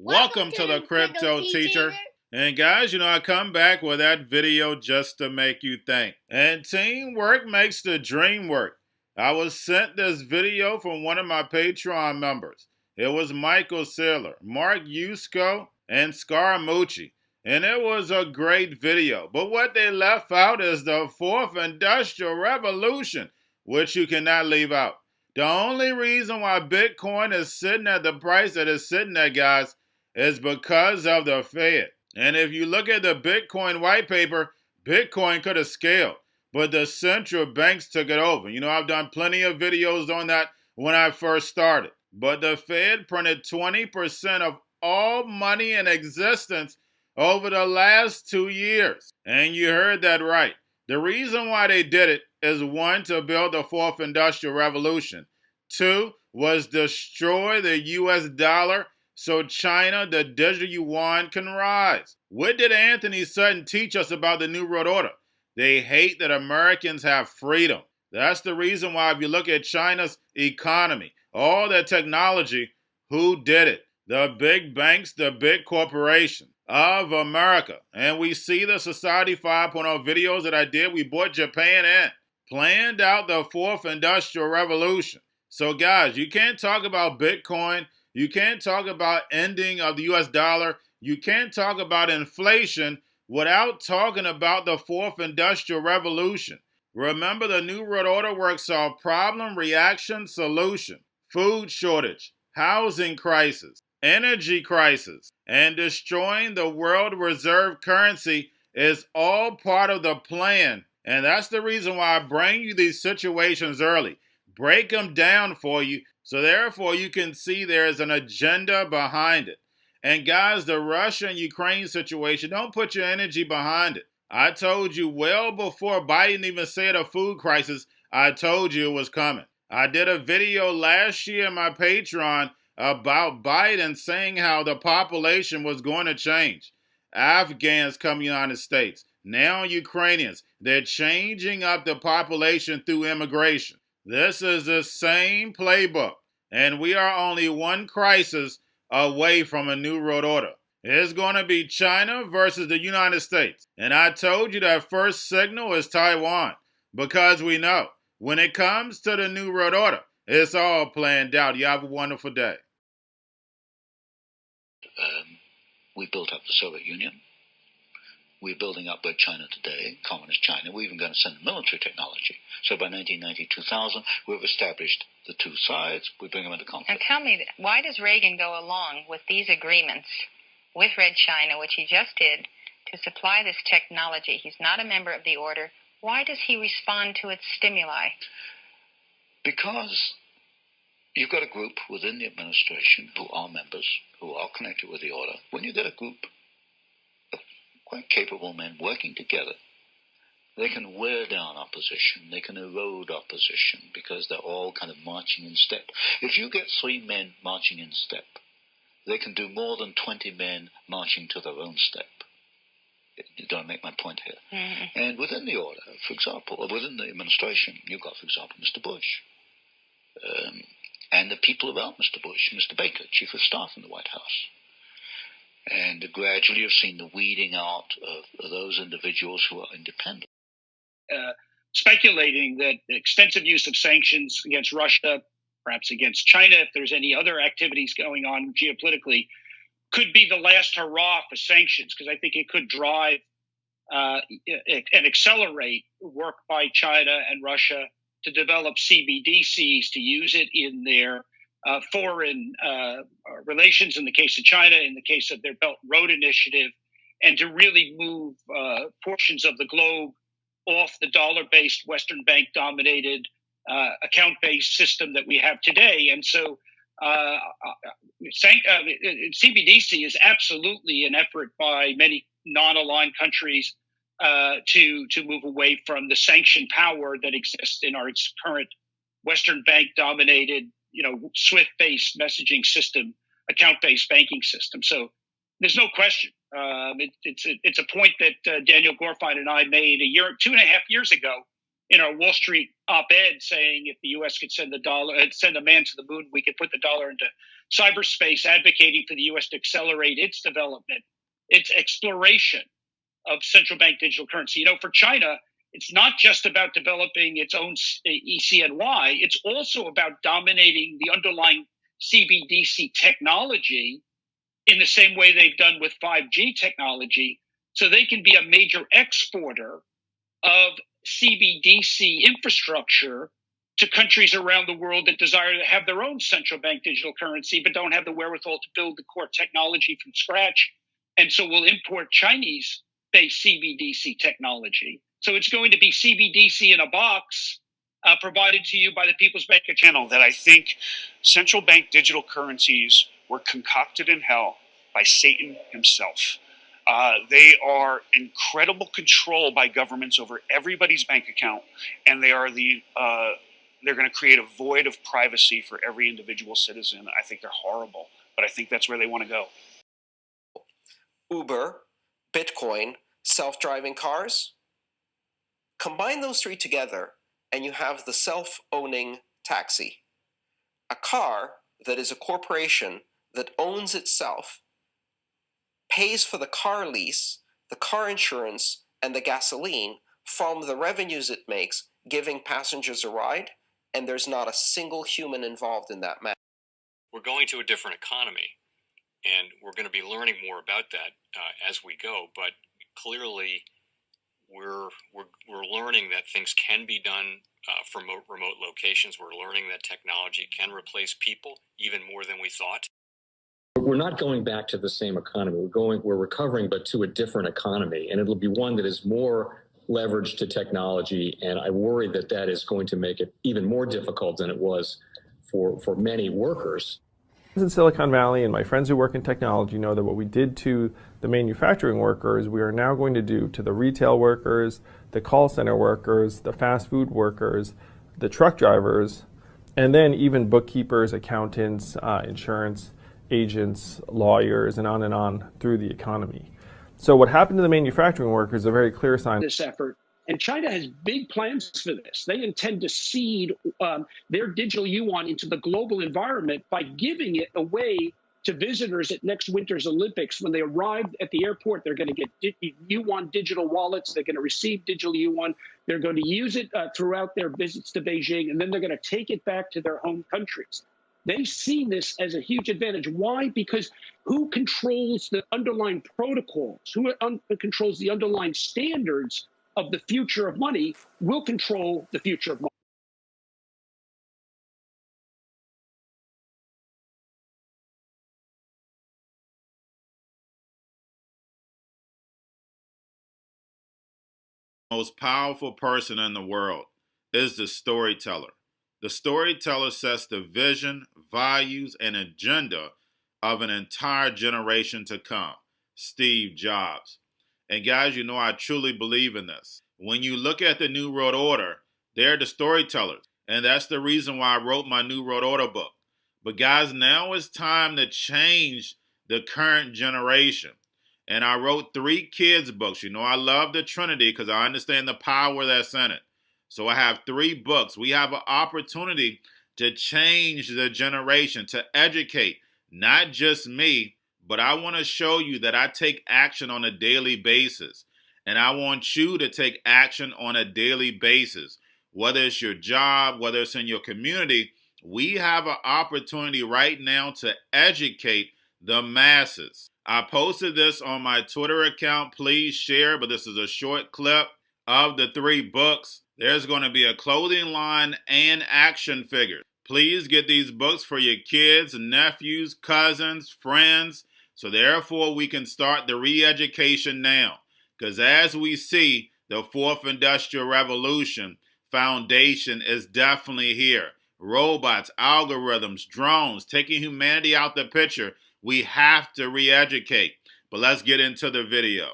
Welcome to the Crypto Teacher. And guys, I come back with that video just to make you think. And teamwork makes the dream work. I was sent this video from one of my Patreon members. It was Michael Saylor, Mark Yusko, and Scaramucci. And it was a great video. But what they left out is the fourth industrial revolution, which you cannot leave out. The only reason why Bitcoin is sitting at the price that it's sitting at, guys, is because of the Fed. And if you look at the Bitcoin white paper, Bitcoin could have scaled, but the central banks took it over. I've done plenty of videos on that when I first started. But the Fed printed 20% of all money in existence over the last 2 years. And you heard that right. The reason why they did it is, one, to build the fourth industrial revolution. Two, was destroy the US dollar so China, the digital yuan, can rise. What did Anthony Sutton teach us about the New World Order? They hate that Americans have freedom. That's the reason why, if you look at China's economy, all their technology, who did it? The big banks, the big corporations of America. And we see the Society 5.0 videos that I did. We brought Japan in, planned out the fourth industrial revolution. So guys, you can't talk about Bitcoin. You can't talk about ending of the US dollar. You can't talk about inflation without talking about the fourth industrial revolution. Remember, the New World Order works off problem, reaction, solution. Food shortage, housing crisis, energy crisis, and destroying the world reserve currency is all part of the plan. And that's the reason why I bring you these situations early. Break them down for you, so therefore you can see there's an agenda behind it. And guys, the Russia and Ukraine situation, don't put your energy behind it. I told you well before Biden even said a food crisis, I told you it was coming. I did a video last year in my Patreon about Biden saying how the population was going to change. Afghans come to the United States. Now Ukrainians. They're changing up the population through immigration. This is the same playbook. And we are only one crisis away from a New World Order. It's going to be China versus the United States. And I told you that first signal is Taiwan. Because we know, when it comes to the New World Order, it's all planned out. You have a wonderful day. We built up the Soviet Union. We're building up China today, communist China. We're even going to send military technology. So by 1990, 2000, we've established the two sides. We bring them into conflict. And tell me, why does Reagan go along with these agreements with Red China, which he just did, to supply this technology? He's not a member of the order. Why does he respond to its stimuli? Because you've got a group within the administration who are members, who are connected with the order. When you get a group of quite capable men working together, they can wear down opposition, they can erode opposition, because they're all kind of marching in step. If you get 3 men marching in step, they can do more than 20 men marching to their own step. Don't I make my point here? Mm-hmm. And within the order, for example, or within the administration, you've got, for example, Mr. Bush, and the people around Mr. Bush, Mr. Baker, Chief of Staff in the White House. And gradually you've seen the weeding out of those individuals who are independent. Speculating that extensive use of sanctions against Russia, perhaps against China, if there's any other activities going on geopolitically, could be the last hurrah for sanctions, because I think it could drive and accelerate work by China and Russia to develop CBDCs, to use it in their foreign relations, in the case of China, in the case of their Belt and Road Initiative, and to really move portions of the globe off the dollar-based, Western bank-dominated, account-based system that we have today. And so CBDC is absolutely an effort by many non-aligned countries to move away from the sanction power that exists in our current Western bank-dominated, SWIFT-based messaging system, account-based banking system. So there's no question. It's a point that Daniel Gorfine and I made 2.5 years ago in our Wall Street op-ed, saying if the U.S. could send a man to the moon, we could put the dollar into cyberspace, advocating for the U.S. to accelerate its development, its exploration of central bank digital currency. For China, it's not just about developing its own ECNY. It's also about dominating the underlying CBDC technology in the same way they've done with 5G technology, so they can be a major exporter of CBDC infrastructure to countries around the world that desire to have their own central bank digital currency, but don't have the wherewithal to build the core technology from scratch. And so we'll import Chinese-based CBDC technology. So it's going to be CBDC in a box provided to you by the People's Bank of China. That I think central bank digital currencies were concocted in hell by Satan himself. They are incredible control by governments over everybody's bank account, and they are they're going to create a void of privacy for every individual citizen. I think they're horrible, but I think that's where they want to go. Uber, Bitcoin, self-driving cars. Combine those three together, and you have the self-owning taxi. A car that is a corporation that owns itself, pays for the car lease, the car insurance, and the gasoline from the revenues it makes, giving passengers a ride, and there's not a single human involved in that matter. We're going to a different economy, and we're going to be learning more about that as we go. But clearly, we're learning that things can be done from remote locations. We're learning that technology can replace people even more than we thought. We're not going back to the same economy. We're recovering, but to a different economy, and it'll be one that is more leveraged to technology. And I worry that that is going to make it even more difficult than it was for many workers. In Silicon Valley, and my friends who work in technology know that what we did to the manufacturing workers, we are now going to do to the retail workers, the call center workers, the fast food workers, the truck drivers, and then even bookkeepers, accountants, insurance agents, lawyers, and on through the economy. So what happened to the manufacturing workers is a very clear sign. This effort. And China has big plans for this. They intend to seed their digital yuan into the global environment by giving it away to visitors at next winter's Olympics. When they arrive at the airport, they're going to get yuan digital wallets. They're going to receive digital yuan. They're going to use it throughout their visits to Beijing, and then they're going to take it back to their home countries. They've seen this as a huge advantage. Why? Because who controls the underlying protocols, who controls the underlying standards of the future of money will control the future of money. Most powerful person in the world is the storyteller. The storyteller sets the vision, values, and agenda of an entire generation to come. Steve Jobs. And guys, you know I truly believe in this. When you look at the New World Order, they're the storytellers. And that's the reason why I wrote my New World Order book. But guys, now it's time to change the current generation. And I wrote 3 kids' books. You know I love the Trinity because I understand the power that's in it. So I have 3 books. We have an opportunity to change the generation, to educate, not just me, but I want to show you that I take action on a daily basis. And I want you to take action on a daily basis. Whether it's your job, whether it's in your community, we have an opportunity right now to educate the masses. I posted this on my Twitter account. Please share, but this is a short clip of the 3 books. There's going to be a clothing line and action figures. Please get these books for your kids, nephews, cousins, friends, so therefore we can start the re-education now. Because as we see, the 4th Industrial Revolution foundation is definitely here. Robots, algorithms, drones, taking humanity out the picture. We have to re-educate. But let's get into the video.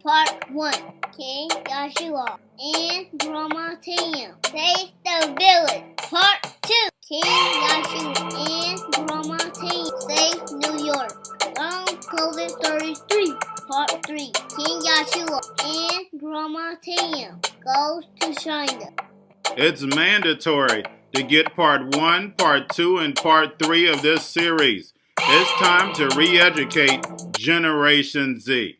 Part 1. King Joshua and Drama Team save the village. Part 2. King Joshua and Drama Team save New York. From COVID Stories 3. Part 3. King Joshua and Drama Team goes to China. It's mandatory to get part 1, part 2, and part 3 of this series. It's time to re-educate Generation Z.